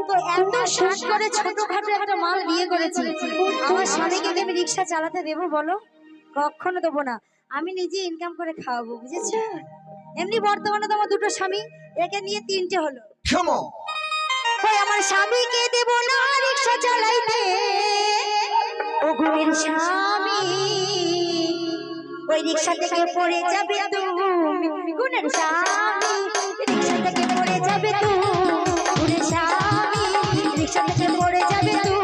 তো এত শখ করে ছোটখাটো একটা মাল বিয়ে করেছি, আমার স্বামীকে আমি রিক্সা চালাতে দেবো বলো? কখনো দেবো না। আমি নিজে ইনকাম করে খাওয়াবো, বুঝেছো? এমনি বর্তমানে তোমার দুটো স্বামী, একে নিয়ে তিনটে হলো। ওই আমার স্বামীকে দেব না রিক্সা চালাইতে, ও গুণের স্বামী, ওই রিক্সা থেকে পড়ে যাবে তুমি, গুণের স্বামী, রিক্সা থেকে পড়ে যাবে তুমি, গুণের স্বামী, রিক্সা থেকে পড়ে যাবে তুমি।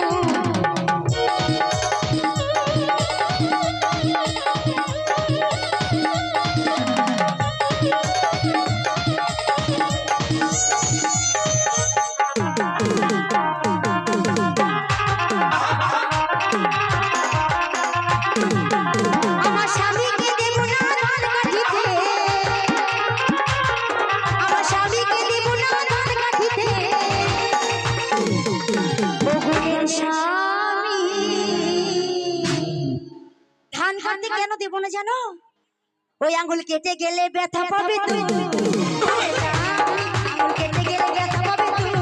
কেন দেব না জানো? ওই আঙ্গুল কেটে গেলে ব্যথা পাবে তুমি, আঙ্গুল কেটে গেলে ব্যথা পাবে তুমি।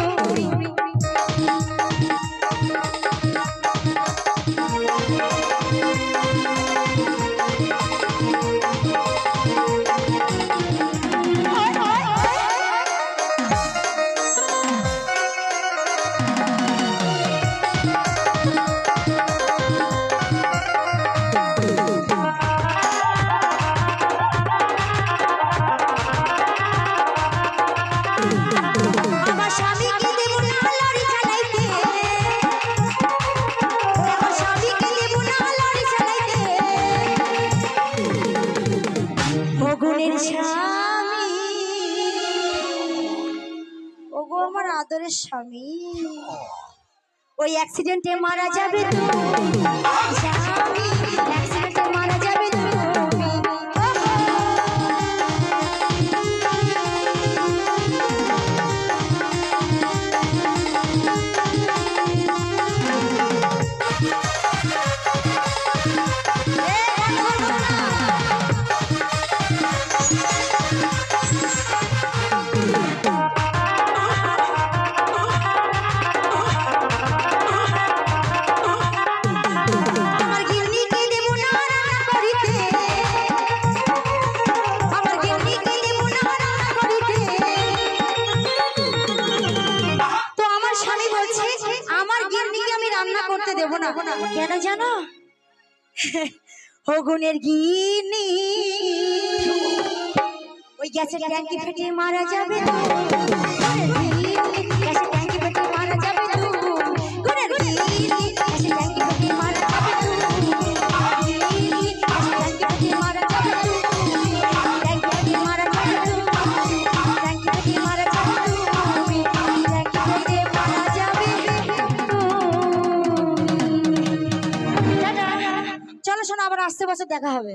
আদরের স্বামী, ওই অ্যাক্সিডেন্টে মারা যাবে তো স্বামী, অ্যাক্সিডেন্টে মারা যাবে তো। দেবো না কেন জানো? হগুনের গিনি ওই গ্যাসের ট্যাঙ্কি ফেটে মারা যাবে তো, গ্যাসের ট্যাঙ্কি ফেটে মারা যাবে তো, গুনের গিনি গ্যাসের ট্যাঙ্কি ফেটে মারা যাবে তো, গ্যাসের ট্যাঙ্কি ফেটে মারা যাবে তো, ট্যাঙ্কি ফেটে মারা যাবে তো, ট্যাঙ্কি ফেটে মারা যাবে তো, ট্যাঙ্কি ফেটে মারা যাবে। চলো শোনো, আবার আসতে বছর দেখা হবে।